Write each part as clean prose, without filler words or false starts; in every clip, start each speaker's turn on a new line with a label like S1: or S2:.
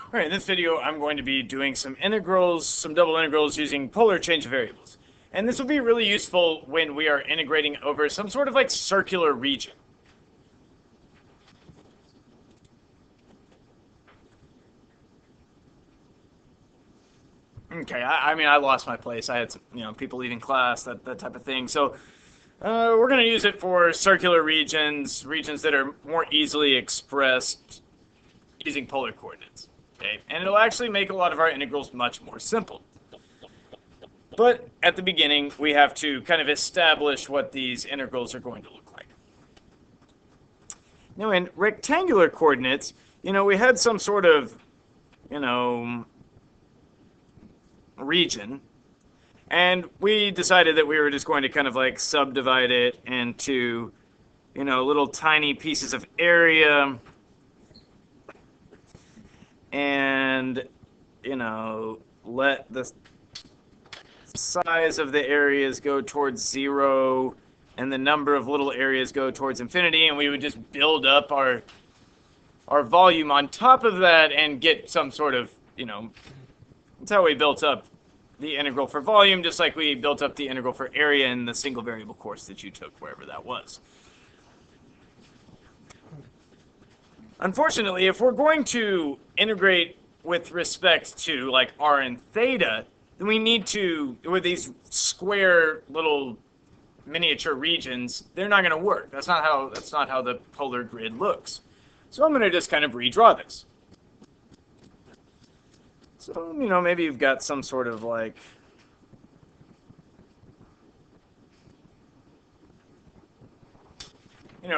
S1: All right, in this video, I'm going to be doing some integrals, some double integrals using polar change of variables. And this will be really useful when we are integrating over some sort of like circular region. Okay, I mean, I lost my place. I had some, people leaving class, that type of thing. So we're going to use it for circular regions, regions that are more easily expressed using polar coordinates. Okay, and it'll actually make a lot of our integrals much more simple. But at the beginning, we have to kind of establish what these integrals are going to look like. Now, in rectangular coordinates, we had some sort of, region, and we decided that we were just going to kind of like subdivide it into, little tiny pieces of area, and, let the size of the areas go towards 0 and the number of little areas go towards infinity, and we would just build up our volume on top of that and get some sort of, that's how we built up the integral for volume, just like we built up the integral for area in the single variable course that you took, wherever that was. Unfortunately, if we're going to integrate with respect to like r and theta, then we need to, with these square little miniature regions, they're not going to work. That's not how the polar grid looks. So I'm going to just kind of redraw this. So, maybe you've got some sort of like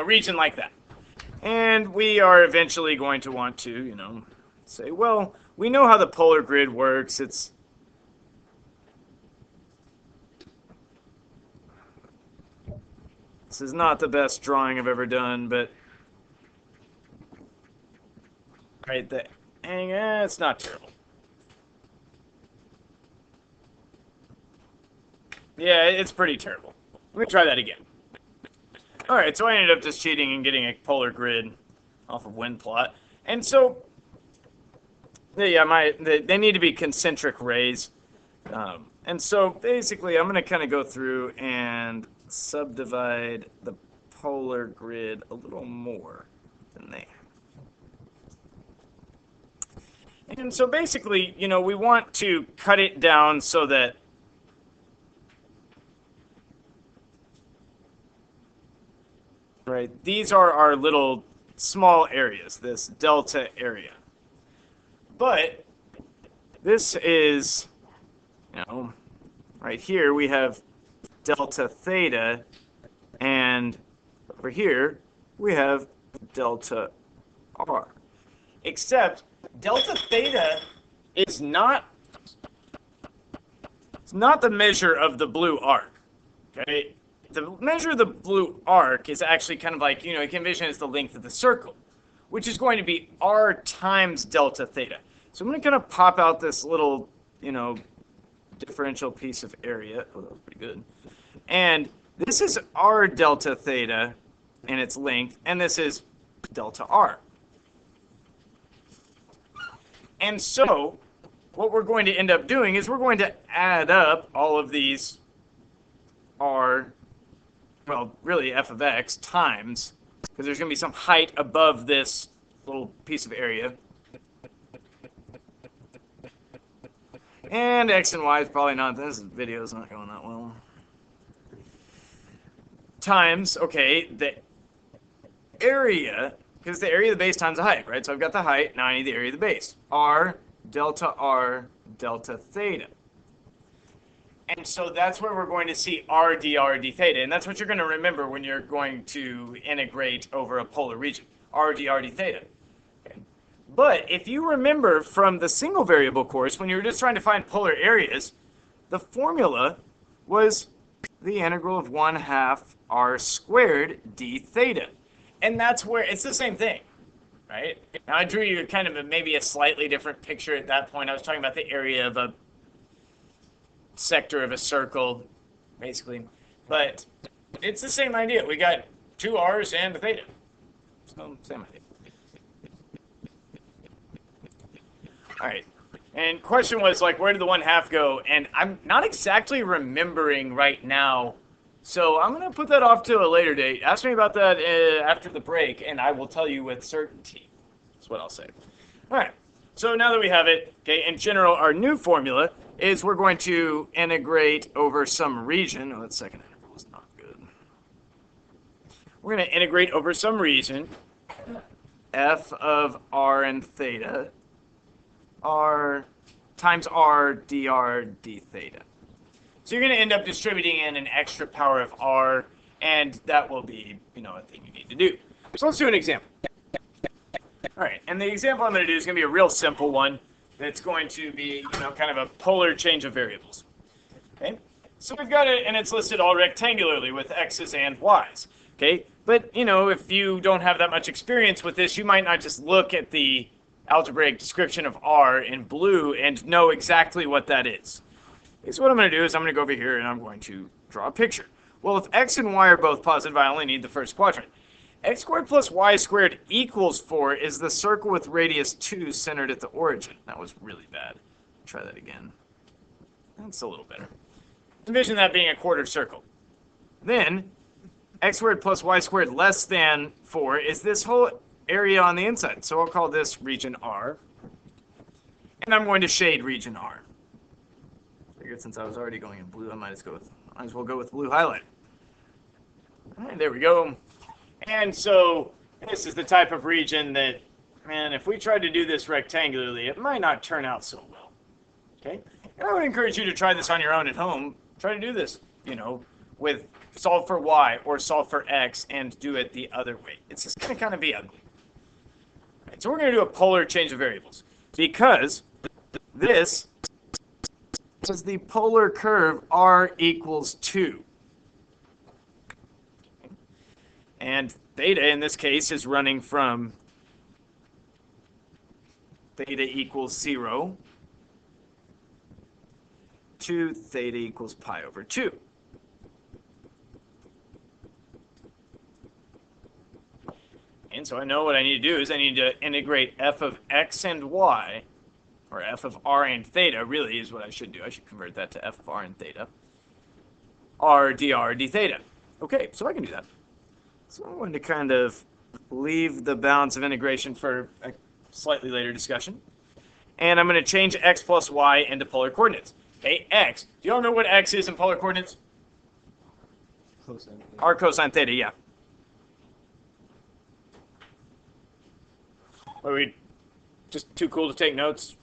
S1: region like that. And we are eventually going to want to, say, well, we know how the polar grid works. This is not the best drawing I've ever done, but right there, it's not terrible. Yeah, it's pretty terrible. Let me try that again. All right, so I ended up just cheating and getting a polar grid off of WinPlot. And so, yeah, they need to be concentric rays. And so basically, I'm going to kind of go through and subdivide the polar grid a little more than they have. And so basically, we want to cut it down so that these are our little small areas, this delta area. But this is, right here we have delta theta, and over here we have delta r. Except delta theta is not the measure of the blue arc. Okay? The measure of the blue arc is actually kind of like, you can envision as the length of the circle, which is going to be r times delta theta. So I'm going to kind of pop out this little, differential piece of area. Oh, that was pretty good. And this is r delta theta in its length, and this is delta r. And so what we're going to end up doing is we're going to add up all of these r, well, really f of x times, because there's going to be some height above this little piece of area. And x and y is probably not, this video is not going that well. Times, okay, the area, because the area of the base times the height, right? So I've got the height, now I need the area of the base. R delta theta. And so that's where we're going to see r d theta. And that's what you're going to remember when you're going to integrate over a polar region. R d theta. Okay. But if you remember from the single variable course, when you were just trying to find polar areas, the formula was the integral of 1/2 r squared d theta. And that's where it's the same thing, right? Now I drew you kind of maybe a slightly different picture at that point. I was talking about the area of a sector of a circle, basically. But it's the same idea. We got 2 r's and a theta. So, same idea. All right. And question was like, where did the 1/2 go? And I'm not exactly remembering right now. So I'm going to put that off to a later date. Ask me about that after the break, and I will tell you with certainty. That's what I'll say. All right. So now that we have it, okay, in general, our new formula is we're going to integrate over some region. Oh, that second interval was not good. We're going to integrate over some region, f of r and theta, r times r dr d theta. So you're going to end up distributing in an extra power of r, and that will be, a thing you need to do. So let's do an example. All right, and the example I'm going to do is going to be a real simple one that's going to be, kind of a polar change of variables. Okay, so we've got it, and it's listed all rectangularly with x's and y's. Okay, but, if you don't have that much experience with this, you might not just look at the algebraic description of r in blue and know exactly what that is. Okay, so what I'm going to do is I'm going to go over here and I'm going to draw a picture. Well, if x and y are both positive, I only need the first quadrant. X squared plus y squared equals 4 is the circle with radius 2 centered at the origin. That was really bad. Try that again. That's a little better. Envision that being a quarter circle. Then, x squared plus y squared less than 4 is this whole area on the inside. So I'll call this region R. And I'm going to shade region R. Figured since I was already going in blue, I might as well go with blue highlight. All right, there we go. And so this is the type of region that, man, if we tried to do this rectangularly, it might not turn out so well. Okay? And I would encourage you to try this on your own at home. Try to do this, with solve for y or solve for x and do it the other way. It's just going to kind of be ugly. All right, so we're going to do a polar change of variables because this is the polar curve r equals 2. And theta, in this case, is running from theta equals 0 to theta equals pi over 2. And so I know what I need to do is I need to integrate f of x and y, or f of r and theta, really is what I should do. I should convert that to f of r and theta. R dr d theta. Okay, so I can do that. So I'm going to kind of leave the balance of integration for a slightly later discussion. And I'm going to change x plus y into polar coordinates. Okay, x. Do you all know what x is in polar coordinates?
S2: Cosine theta.
S1: R cosine theta, yeah. Are we just too cool to take notes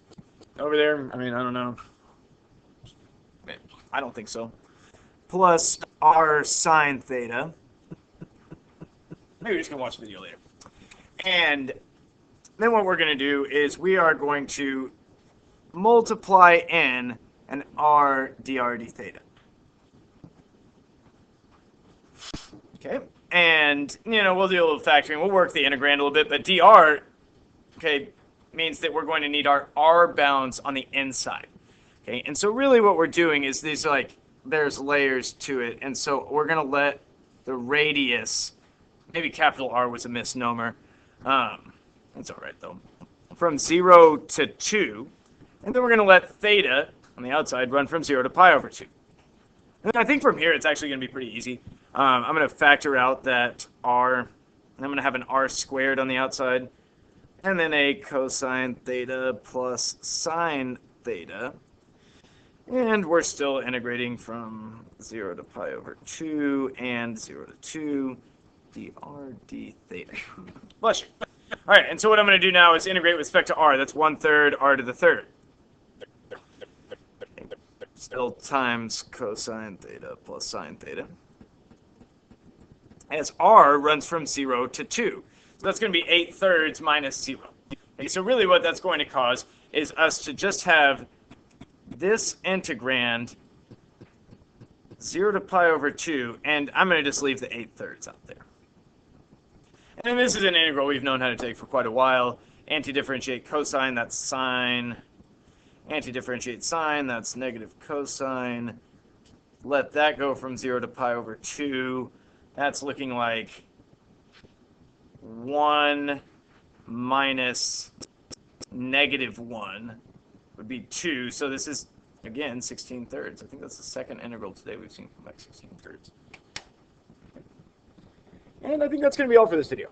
S1: over there? I mean, I don't know. I don't think so. Plus r sine theta. Maybe we're just going to watch the video later. And then what we're going to do is we are going to multiply n and r dr d theta. Okay. And, we'll do a little factoring. We'll work the integrand a little bit. But dr, okay, means that we're going to need our r bounds on the inside. Okay. And so really what we're doing is these, there's layers to it. And so we're going to let the radius, maybe capital R was a misnomer. That's all right, though. From 0 to 2. And then we're going to let theta on the outside run from 0 to pi over 2. And then I think from here it's actually going to be pretty easy. I'm going to factor out that r. And I'm going to have an r squared on the outside. And then a cosine theta plus sine theta. And we're still integrating from 0 to pi over 2 and 0 to 2. dr d theta. Bless you. All right, and so what I'm going to do now is integrate with respect to r. That's 1/3 r to the third. Still times cosine theta plus sine theta. As r runs from 0 to 2. So that's going to be 8/3 minus 0. Okay, so really what that's going to cause is us to just have this integrand 0 to pi over 2, and I'm going to just leave the 8/3 out there. And this is an integral we've known how to take for quite a while. Antidifferentiate cosine, that's sine. Antidifferentiate sine, that's negative cosine. Let that go from 0 to pi over 2. That's looking like 1 minus -1 would be 2. So this is, again, 16/3. I think that's the second integral today we've seen from like 16/3. And I think that's going to be all for this video.